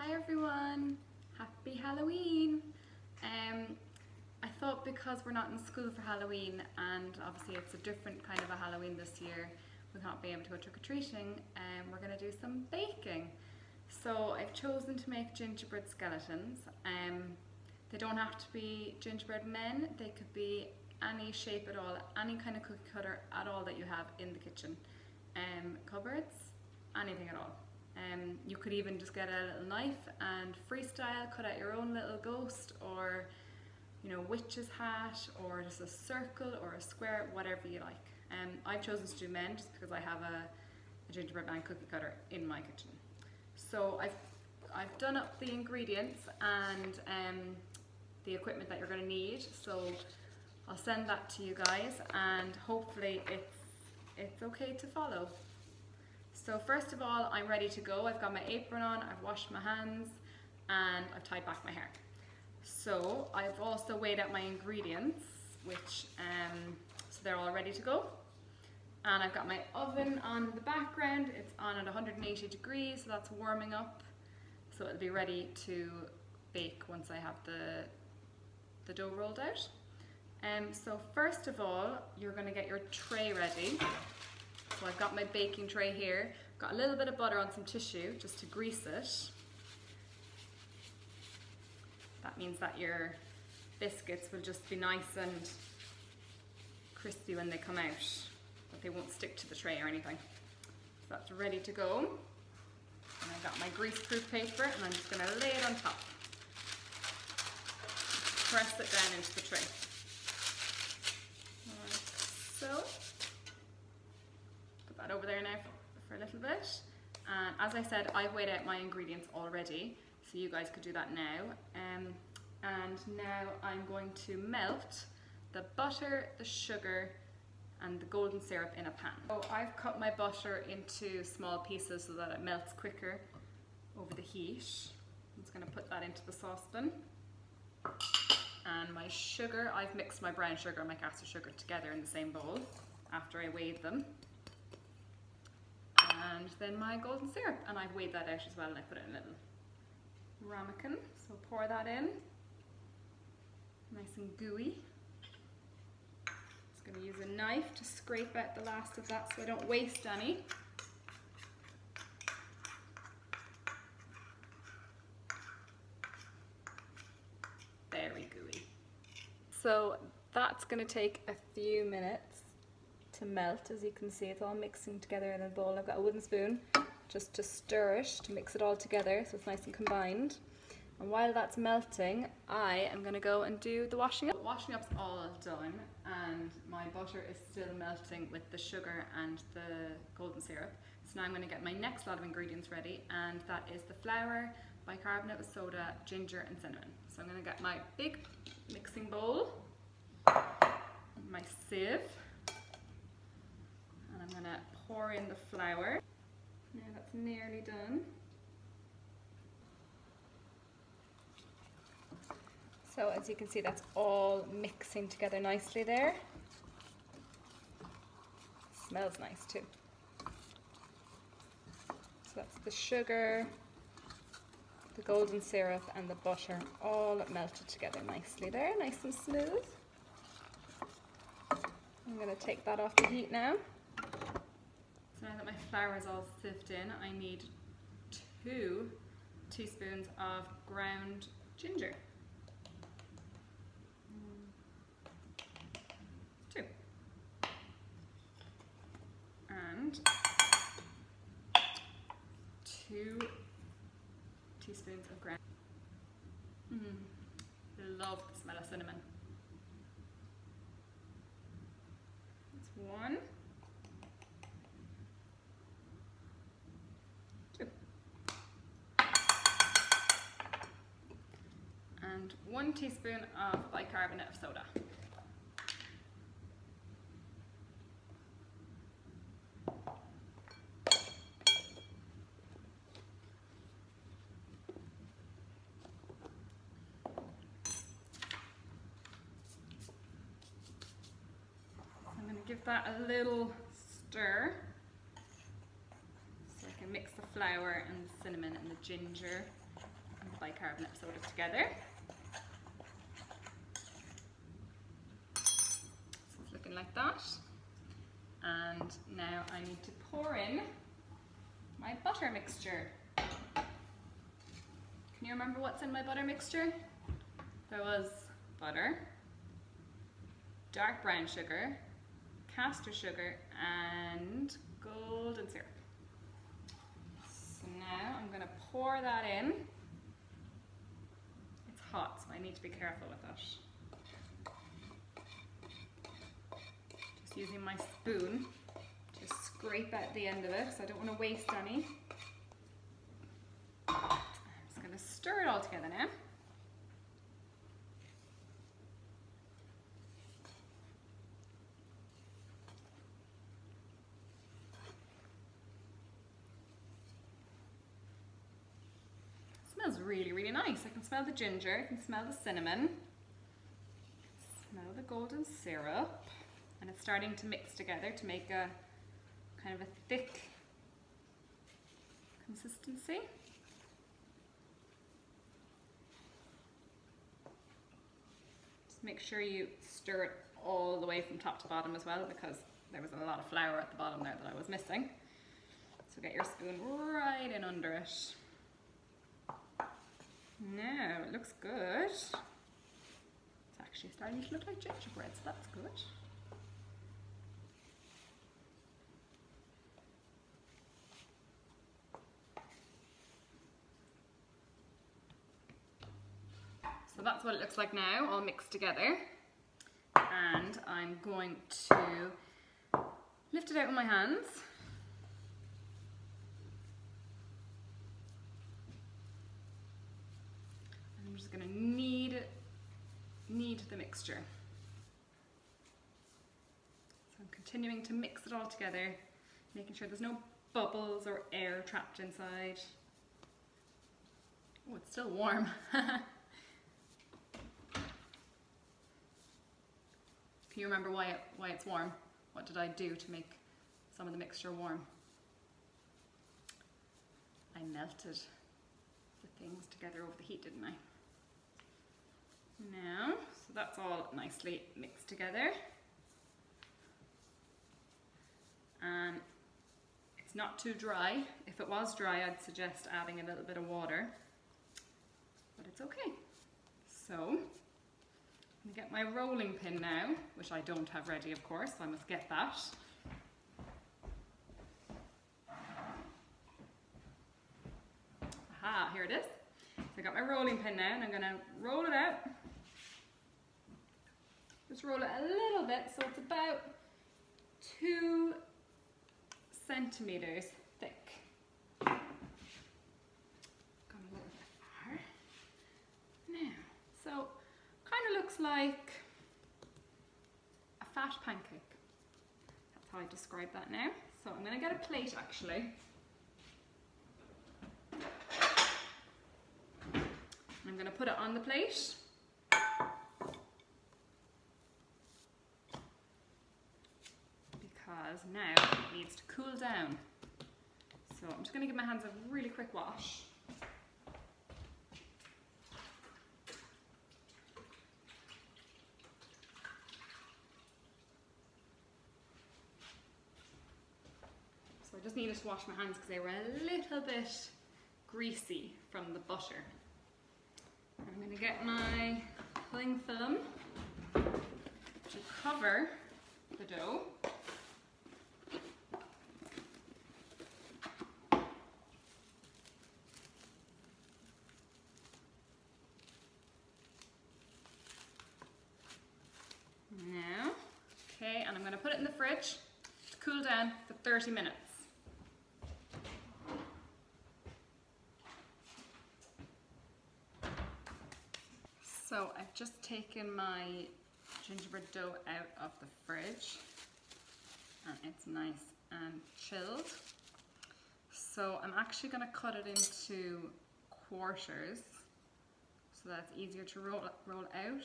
Hi everyone, happy Halloween. I thought because we're not in school for Halloween and obviously it's a different kind of a Halloween this year with not being able to go trick-or-treating, we're going to do some baking. So I've chosen to make gingerbread skeletons. They don't have to be gingerbread men, they could be any shape at all, any kind of cookie cutter at all that you have in the kitchen. Cupboards, anything at all. You could even just get a little knife and freestyle, cut out your own little ghost or, you know, witch's hat or just a circle or a square, whatever you like. I've chosen to do men just because I have a gingerbread man cookie cutter in my kitchen. So I've done up the ingredients and the equipment that you're going to need. So I'll send that to you guys and hopefully it's okay to follow. So first of all, I'm ready to go. I've got my apron on, I've washed my hands, and I've tied back my hair. So I've also weighed out my ingredients, which so they're all ready to go. And I've got my oven on the background. It's on at 180 degrees, so that's warming up. So it'll be ready to bake once I have the dough rolled out. So first of all, you're going to get your tray ready. So I've got my baking tray here, got a little bit of butter on some tissue just to grease it. That means that your biscuits will just be nice and crispy when they come out, but they won't stick to the tray or anything. So that's ready to go. And I've got my grease-proof paper and I'm just going to lay it on top. Press it down into the tray. Like so. Over there now for a little bit, and as I said, I've weighed out my ingredients already, so you guys could do that now. And now I'm going to melt the butter, the sugar and the golden syrup in a pan. So I've cut my butter into small pieces so that it melts quicker over the heat. I'm just going to put that into the saucepan. And my sugar, I've mixed my brown sugar and my caster sugar together in the same bowl after I weighed them. And then my golden syrup, and I've weighed that out as well, and I put it in a little ramekin. So pour that in, nice and gooey. Just going to use a knife to scrape out the last of that so I don't waste any. Very gooey. So that's going to take a few minutes to melt. As you can see, it's all mixing together in a bowl. I've got a wooden spoon just to stir it, to mix it all together so it's nice and combined. And while that's melting, I am going to go and do the washing up. The washing up's all done and my butter is still melting with the sugar and the golden syrup. So now I'm going to get my next lot of ingredients ready, and that is the flour, bicarbonate of soda, ginger and cinnamon. So I'm going to get my big mixing bowl, my sieve, and I'm going to pour in the flour. Now that's nearly done. So as you can see, that's all mixing together nicely there. Smells nice too. So that's the sugar, the golden syrup and the butter all melted together nicely there, nice and smooth. I'm going to take that off the heat now. So now that my flour is all sieved in, I need 2 teaspoons of ground ginger. 2. And 2 teaspoons of ground. Love the smell of cinnamon. That's 1. 2. And 1 teaspoon of bicarbonate of soda. Give that a little stir so I can mix the flour and the cinnamon and the ginger and bicarbonate soda together. So it's looking like that. And now I need to pour in my butter mixture. Can you remember what's in my butter mixture? There was butter, dark brown sugar, castor sugar, and golden syrup. So now I'm going to pour that in. It's hot, so I need to be careful with it. Just using my spoon to scrape out the end of it, because I don't want to waste any. I'm just going to stir it all together now. Smells really, really nice. I can smell the ginger, I can smell the cinnamon, smell the golden syrup, and it's starting to mix together to make a kind of a thick consistency. Just make sure you stir it all the way from top to bottom as well, because there was a lot of flour at the bottom there that I was missing. So get your spoon right in under it. Now it looks good. It's actually starting to look like gingerbread, so that's good. So that's what it looks like now, all mixed together. And I'm going to lift it out with my hands. I'm just going to knead the mixture. So I'm continuing to mix it all together, making sure there's no bubbles or air trapped inside. Oh, it's still warm. Can you remember why it's warm? What did I do to make some of the mixture warm? I melted the things together over the heat, didn't I? Now, so that's all nicely mixed together. And it's not too dry. If it was dry, I'd suggest adding a little bit of water, but it's okay. So, I'm gonna get my rolling pin now, which I don't have ready, of course, so I must get that. Aha, here it is. So I got my rolling pin now, and I'm gonna roll it out. Just roll it a little bit, so it's about 2 centimeters thick. Gone a little bit far. Now, so kind of looks like a fat pancake. That's how I describe that now. So I'm going to get a plate actually. I'm going to put it on the plate. Because now it needs to cool down. So I'm just going to give my hands a really quick wash. So I just needed to wash my hands because they were a little bit greasy from the butter. I'm going to get my cling film to cover the dough. Now, okay, and I'm going to put it in the fridge to cool down for 30 minutes. So I've just taken my gingerbread dough out of the fridge and it's nice and chilled. So I'm actually going to cut it into quarters so that it's easier to roll out.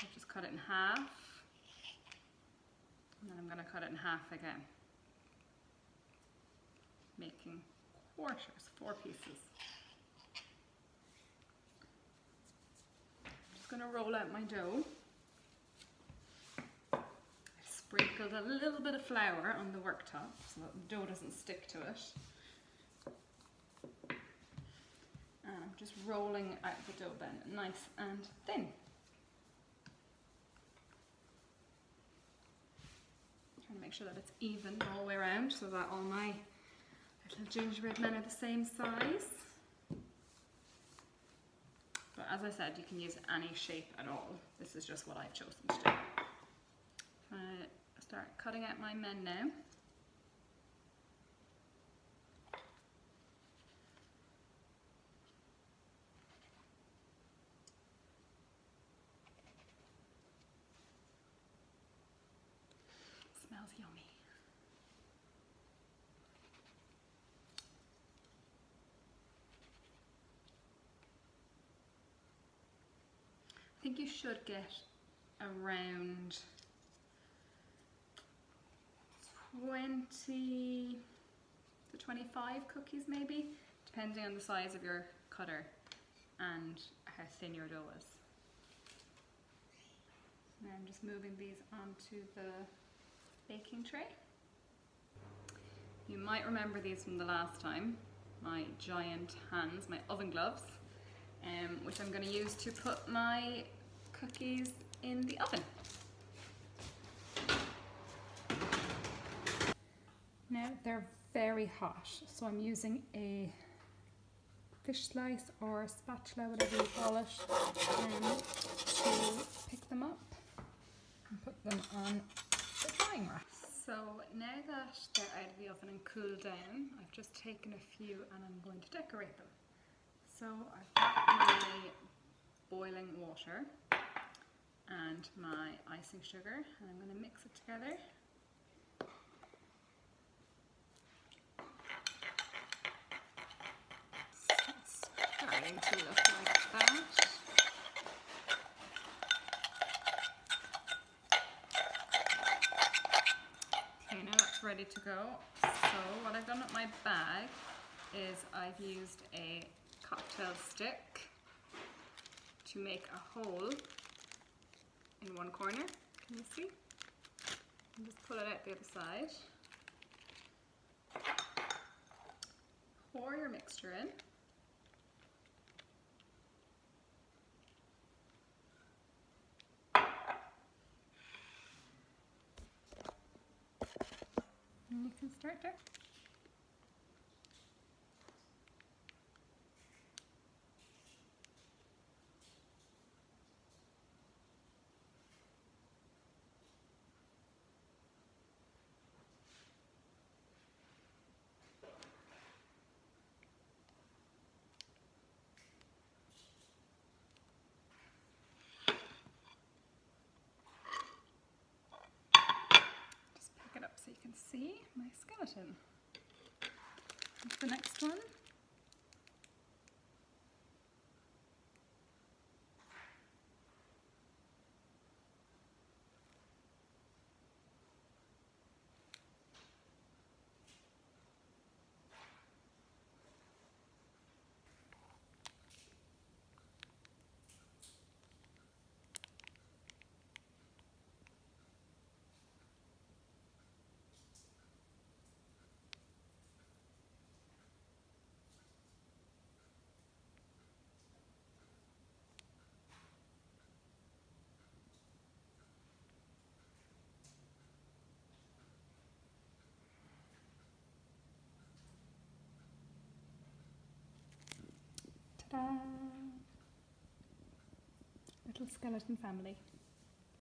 I've just cut it in half, and then I'm going to cut it in half again, making quarters, 4 pieces. going to roll out my dough. I've sprinkled a little bit of flour on the worktop so that the dough doesn't stick to it. And I'm just rolling out the dough then, nice and thin. Trying to make sure that it's even all the way around so that all my little gingerbread men are the same size. But as I said, you can use any shape at all. This is just what I've chosen to do. I'm going to start cutting out my men now. Smells yummy. I think you should get around 20 to 25 cookies maybe, depending on the size of your cutter and how thin your dough is. Now I'm just moving these onto the baking tray. You might remember these from the last time, my giant hands, my oven gloves, which I'm going to use to put my cookies in the oven. Now they're very hot, so I'm using a fish slice or spatula, whatever you call it, to pick them up and put them on the drying rack. So now that they're out of the oven and cooled down, I've just taken a few and I'm going to decorate them. So I've got my boiling water and my icing sugar, and I'm going to mix it together. So it's starting to look like that. Okay, now that's ready to go. So what I've done with my bag is I've used a cocktail stick to make a hole in one corner. Can you see? And just pull it out the other side. Pour your mixture in. And you can start there. So you can see my skeleton. And the next one. Ta-da! Little skeleton family.